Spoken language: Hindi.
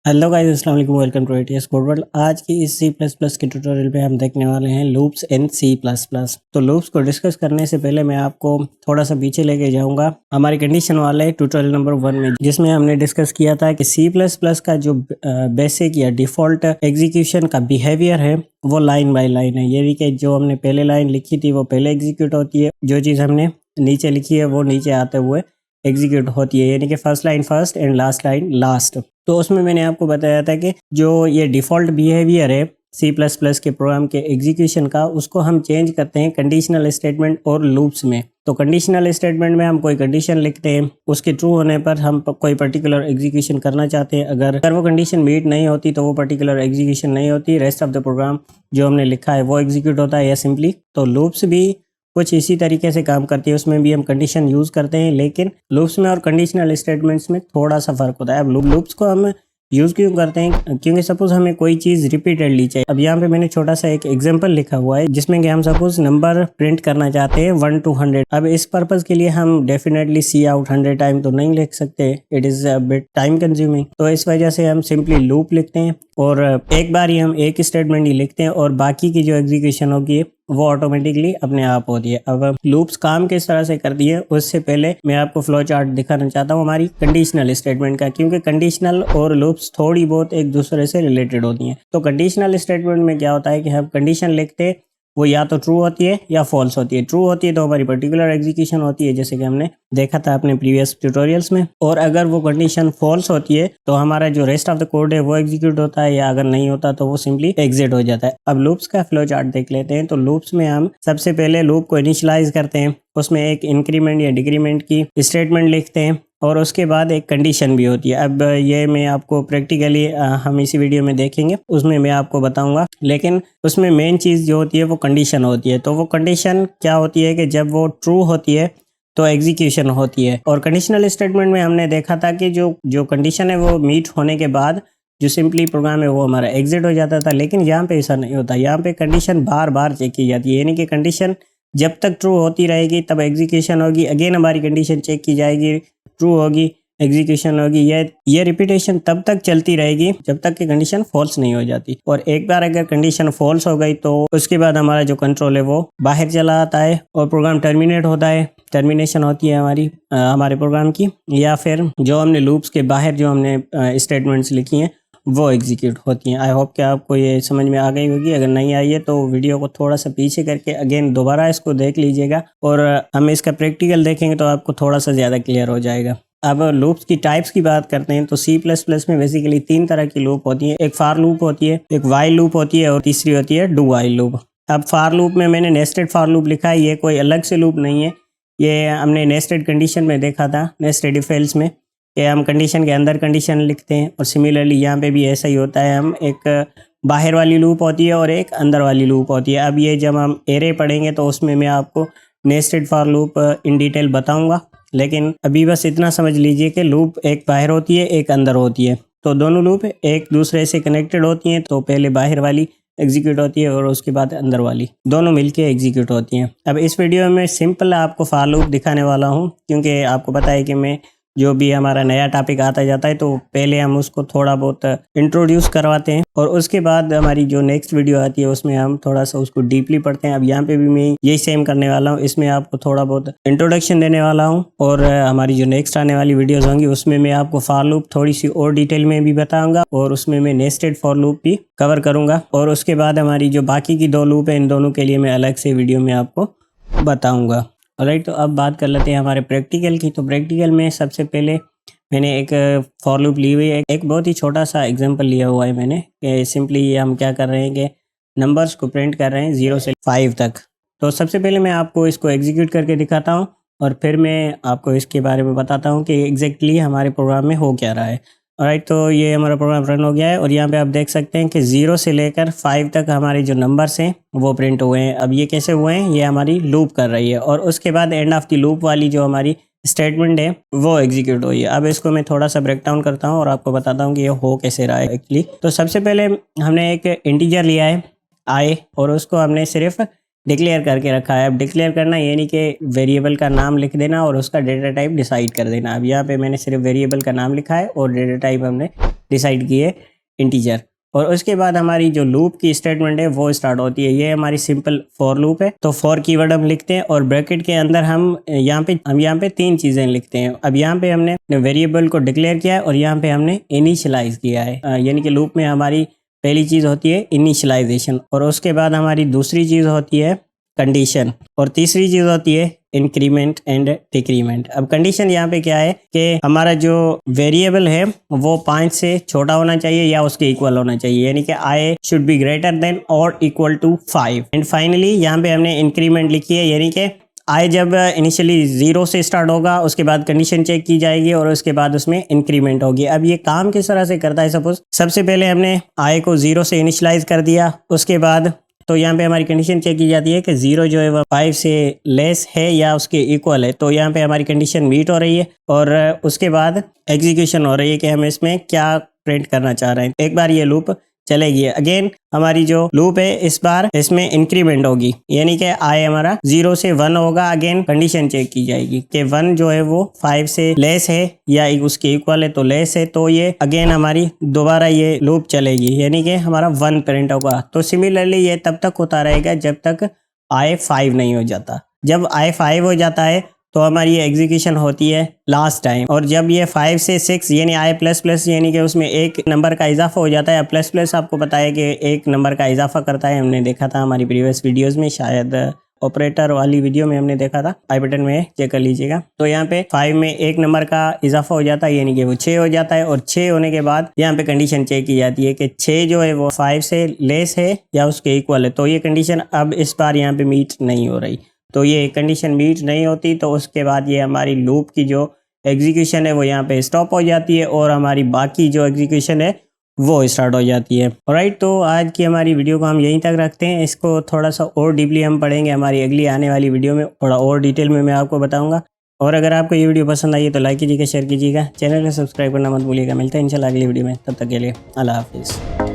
हेलो गाइस, अस्सलाम वालेकुम। Welcome to ATS code world. आज की इस सी प्लस प्लस के ट्यूटोरियल पे हम देखने वाले हैं loops in C plus plus. तो लूप्स को डिस्कस करने से पहले मैं आपको थोड़ा सा पीछे लेके जाऊंगा हमारी कंडीशन वाले ट्यूटोरियल नंबर 1 में, जिसमें हमने डिस्कस किया था कि सी प्लस प्लस का जो बेसिक या डिफ़ॉल्ट एग्जीक्यूशन का बिहेवियर है वो लाइन बाय लाइन है। यानी कि जो हमने पहले लाइन लिखी थी वो पहले एग्जीक्यूट होती है, जो चीज़ हमने नीचे लिखी है वो नीचे आते हुए एग्जीक्यूट होती है, यानी कि first line first and last line last. तो उसमें मैंने आपको बताया था कि जो ये डिफ़ॉल्ट बिहेवियर है सी प्लस प्लस के प्रोग्राम के एग्जीक्यूशन का, उसको हम चेंज करते हैं कंडीशनल स्टेटमेंट और लूप्स में। तो कंडीशनल स्टेटमेंट में हम कोई कंडीशन लिखते हैं, उसके ट्रू होने पर हम कोई पर्टिकुलर एग्जीक्यूशन करना चाहते हैं। अगर वो कंडीशन मीट नहीं होती तो वो पर्टिकुलर एग्जीक्यूशन नहीं होती, रेस्ट ऑफ द प्रोग्राम जो हमने लिखा है वो एग्जीक्यूट होता है या सिंपली। तो लूप्स भी कुछ इसी तरीके से काम करती है, उसमें भी हम कंडीशन यूज़ करते हैं, लेकिन लूप्स में और कंडीशनल स्टेटमेंट्स में थोड़ा सा फ़र्क होता है। अब लूप्स को हम यूज़ क्यों करते हैं? क्योंकि सपोज़ हमें कोई चीज़ रिपीटेडली चाहिए। अब यहाँ पे मैंने छोटा सा एक एग्जांपल लिखा हुआ है जिसमें कि हम सपोज़ नंबर प्रिंट करना चाहते हैं 1 to 100। अब इस पर्पज़ के लिए हम डेफिनेटली सी आउट 100 टाइम तो नहीं लिख सकते, it is a bit time consuming. तो इस वजह से हम सिंपली लूप लिखते हैं और एक बार ही हम एक स्टेटमेंट ही लिखते हैं और बाकी की जो एग्जीक्यूशन होगी वो ऑटोमेटिकली अपने आप होती है। अब लूप्स काम किस तरह से करती है उससे पहले मैं आपको फ्लो चार्ट दिखाना चाहता हूँ हमारी कंडीशनल स्टेटमेंट का, क्योंकि कंडीशनल और लूप्स थोड़ी बहुत एक दूसरे से रिलेटेड होती हैं। तो कंडीशनल स्टेटमेंट में क्या होता है कि हम कंडीशन लिखते हैं, वो या तो ट्रू होती है या फॉल्स होती है। ट्रू होती है तो हमारी पर्टिकुलर एग्जीक्यूशन होती है, जैसे कि हमने देखा था अपने प्रीवियस ट्यूटोरियल्स में। और अगर वो कंडीशन फॉल्स होती है तो हमारा जो रेस्ट ऑफ द कोड है वो एग्जीक्यूट होता है, या अगर नहीं होता तो वो सिंपली एग्जिट हो जाता है। अब लूप्स का फ्लो चार्ट देख लेते हैं। तो लूप्स में हम सबसे पहले लूप को इनिशियलाइज करते हैं, उसमें एक इंक्रीमेंट या डिक्रीमेंट की स्टेटमेंट लिखते हैं और उसके बाद एक कंडीशन भी होती है। अब ये मैं आपको प्रैक्टिकली हम इसी वीडियो में देखेंगे, उसमें मैं आपको बताऊंगा, लेकिन उसमें मेन चीज़ जो होती है वो कंडीशन होती है। तो वो कंडीशन क्या होती है कि जब वो ट्रू होती है तो एग्जीक्यूशन होती है। और कंडीशनल स्टेटमेंट में हमने देखा था कि जो कंडीशन है वो मीट होने के बाद जो सिंपली प्रोग्राम है वो हमारा एग्जिट हो जाता था, लेकिन यहाँ पे ऐसा नहीं होता। यहाँ पे कंडीशन बार बार चेक की जाती है, यानी कि कंडीशन जब तक ट्रू होती रहेगी तब एग्जीक्यूशन होगी, अगेन हमारी कंडीशन चेक की जाएगी, ट्रू होगी, एग्जीक्यूशन होगी। ये रिपीटेशन तब तक चलती रहेगी जब तक कि कंडीशन फॉल्स नहीं हो जाती। और एक बार अगर कंडीशन फॉल्स हो गई तो उसके बाद हमारा जो कंट्रोल है वो बाहर चला आता है और प्रोग्राम टर्मिनेट होता है, टर्मिनेशन होती है हमारे प्रोग्राम की, या फिर जो हमने लूप्स के बाहर जो हमने स्टेटमेंट्स लिखी हैं वो एग्जीक्यूट होती हैं। आई होप कि आपको ये समझ में आ गई होगी। अगर नहीं आई है तो वीडियो को थोड़ा सा पीछे करके अगेन दोबारा इसको देख लीजिएगा और हम इसका प्रैक्टिकल देखेंगे तो आपको थोड़ा सा ज़्यादा क्लियर हो जाएगा। अब लूप्स की टाइप्स की बात करते हैं तो सी प्लस प्लस में बेसिकली 3 तरह की लूप होती है। एक फार लूप होती है, एक वाइल लूप होती है और तीसरी होती है डू वाइल लूप। अब फार लूप में मैंने नेस्टेड फार लूप लिखा है, ये कोई अलग से लूप नहीं है, ये हमने नेस्टेड कंडीशन में देखा था, नेस्टेड इफ एल्स में, कि हम कंडीशन के अंदर कंडीशन लिखते हैं। और सिमिलरली यहाँ पे भी ऐसा ही होता है, हम एक बाहर वाली लूप होती है और एक अंदर वाली लूप होती है। अब ये जब हम एरे पढ़ेंगे तो उसमें मैं आपको nested for loop in detail बताऊंगा, लेकिन अभी बस इतना समझ लीजिए कि लूप एक बाहर होती है एक अंदर होती है। तो दोनों लूप एक दूसरे से कनेक्टेड होती हैं, तो पहले बाहर वाली एग्जीक्यूट होती है और उसके बाद अंदर वाली, दोनों मिलके एग्जीक्यूट होती हैं। अब इस वीडियो में सिंपल आपको फॉर लूप दिखाने वाला हूँ, क्योंकि आपको पता है कि मैं जो भी हमारा नया टॉपिक आता जाता है तो पहले हम उसको थोड़ा बहुत इंट्रोड्यूस करवाते हैं और उसके बाद हमारी जो नेक्स्ट वीडियो आती है उसमें हम थोड़ा सा उसको डीपली पढ़ते हैं। अब यहाँ पे भी मैं यही सेम करने वाला हूँ, इसमें आपको थोड़ा बहुत इंट्रोडक्शन देने वाला हूँ और हमारी जो नेक्स्ट आने वाली वीडियोस होंगी उसमें मैं आपको फॉर लूप थोड़ी सी और डिटेल में भी बताऊंगा और उसमें मैं नेस्टेड फॉर लूप भी कवर करूँगा। और उसके बाद हमारी जो बाकी की 2 लूप है इन दोनों के लिए मैं अलग से वीडियो में आपको बताऊँगा। राइट, तो अब बात कर लेते हैं हमारे प्रैक्टिकल की। तो प्रैक्टिकल में सबसे पहले मैंने एक फॉर लूप ली हुई है, एक बहुत ही छोटा सा एग्जांपल लिया हुआ है मैंने, कि सिंपली ये हम क्या कर रहे हैं कि नंबर्स को प्रिंट कर रहे हैं 0 से 5 तक। तो सबसे पहले मैं आपको इसको एग्जीक्यूट करके दिखाता हूँ और फिर मैं आपको इसके बारे में बताता हूँ कि एग्जैक्टली हमारे प्रोग्राम में हो क्या रहा है। राइट, तो ये हमारा प्रोग्राम रन हो गया है और यहाँ पे आप देख सकते हैं कि 0 से लेकर 5 तक हमारे जो नंबर्स हैं वो प्रिंट हुए हैं। अब ये कैसे हुए हैं, ये हमारी लूप कर रही है और उसके बाद एंड ऑफ द लूप वाली जो हमारी स्टेटमेंट है वो एग्जीक्यूट हुई है। अब इसको मैं थोड़ा सा ब्रेक डाउन करता हूँ और आपको बताता हूँ कि ये हो कैसे रहा है एक्चुअली। तो सबसे पहले हमने एक इंटीजर लिया है i और उसको हमने सिर्फ डिक्लेयर करके रखा है। अब डिक्लेयर करना यानी कि वेरिएबल का नाम लिख देना और उसका डेटा टाइप डिसाइड कर देना। अब यहाँ पे मैंने सिर्फ वेरिएबल का नाम लिखा है और डेटा टाइप हमने डिसाइड की है इंटीजर। और उसके बाद हमारी जो लूप की स्टेटमेंट है वो स्टार्ट होती है। ये हमारी सिंपल फॉर लूप है। तो फॉर कीवर्ड हम लिखते हैं और ब्रैकेट के अंदर हम यहाँ पे 3 चीज़ें लिखते हैं। अब यहाँ पे हमने वेरिएबल को डिक्लेयर किया है और यहाँ पे हमने इनिशियलाइज किया है। यानी कि लूप में हमारी पहली चीज़ होती है इनिशियलाइजेशन और उसके बाद हमारी दूसरी चीज़ होती है कंडीशन और तीसरी चीज़ होती है इंक्रीमेंट एंड डिक्रीमेंट। अब कंडीशन यहाँ पे क्या है कि हमारा जो वेरिएबल है वो 5 से छोटा होना चाहिए या उसके इक्वल होना चाहिए, यानी कि I should be greater than और इक्वल टू 5। एंड फाइनली यहाँ पे हमने इंक्रीमेंट लिखी है, यानी कि आई जब इनिशियली 0 से स्टार्ट होगा उसके बाद कंडीशन चेक की जाएगी और उसके बाद उसमें इंक्रीमेंट होगी। अब ये काम किस तरह से करता है, सपोज सबसे पहले हमने आई को 0 से इनिशियलाइज कर दिया, उसके बाद तो यहाँ पे हमारी कंडीशन चेक की जाती है कि 0 जो है वह 5 से लेस है या उसके इक्वल है। तो यहाँ पे हमारी कंडीशन मीट हो रही है और उसके बाद एग्जीक्यूशन हो रही है कि हम इसमें क्या प्रिंट करना चाह रहे हैं। एक बार ये लूप चलेगी, अगेन हमारी जो लूप है इस बार इसमें इंक्रीमेंट होगी, यानी कि आई हमारा 0 से 1 होगा। अगेन कंडीशन चेक की जाएगी कि 1 जो है वो 5 से लेस है या उसके इक्वल है, तो लेस है, तो ये अगेन हमारी दोबारा ये लूप चलेगी, यानी कि हमारा 1 प्रिंट होगा। तो सिमिलरली ये तब तक होता रहेगा जब तक आई 5 नहीं हो जाता। जब आई 5 हो जाता है तो हमारी ये एग्जीक्यूशन होती है लास्ट टाइम, और जब ये 5 से 6 यानी आई प्लस प्लस यानी कि उसमें एक नंबर का इजाफा हो जाता है। प्लस प्लस आपको पता है कि एक नंबर का इजाफा करता है, हमने देखा था हमारी प्रीवियस वीडियोस में, शायद ऑपरेटर वाली वीडियो में हमने देखा था, आई बटन में चेक कर लीजिएगा। तो यहाँ पे 5 में एक नंबर का इजाफा हो जाता है, यानी कि वो 6 हो जाता है, और 6 होने के बाद यहाँ पे कंडीशन चेक की जाती है कि 6 जो है वो 5 से लेस है या उसके इक्वल है। तो ये कंडीशन अब इस बार यहाँ पे मीट नहीं हो रही, तो ये कंडीशन मीट नहीं होती, तो उसके बाद ये हमारी लूप की जो एग्जीक्यूशन है वो यहाँ पे स्टॉप हो जाती है और हमारी बाकी जो एग्जीक्यूशन है वो स्टार्ट हो जाती है। ऑलराइट, तो आज की हमारी वीडियो को हम यहीं तक रखते हैं। इसको थोड़ा सा और डीपली हम पढ़ेंगे हमारी अगली आने वाली वीडियो में, थोड़ा और डिटेल में मैं आपको बताऊंगा। और अगर आपको ये वीडियो पसंद आई है तो लाइक कीजिएगा, शेयर कीजिएगा, चैनल को सब्सक्राइब करना मत भूलिएगा। मिलते हैं इंशाल्लाह अगली वीडियो में, तब तक के लिए अल्लाह हाफिज़।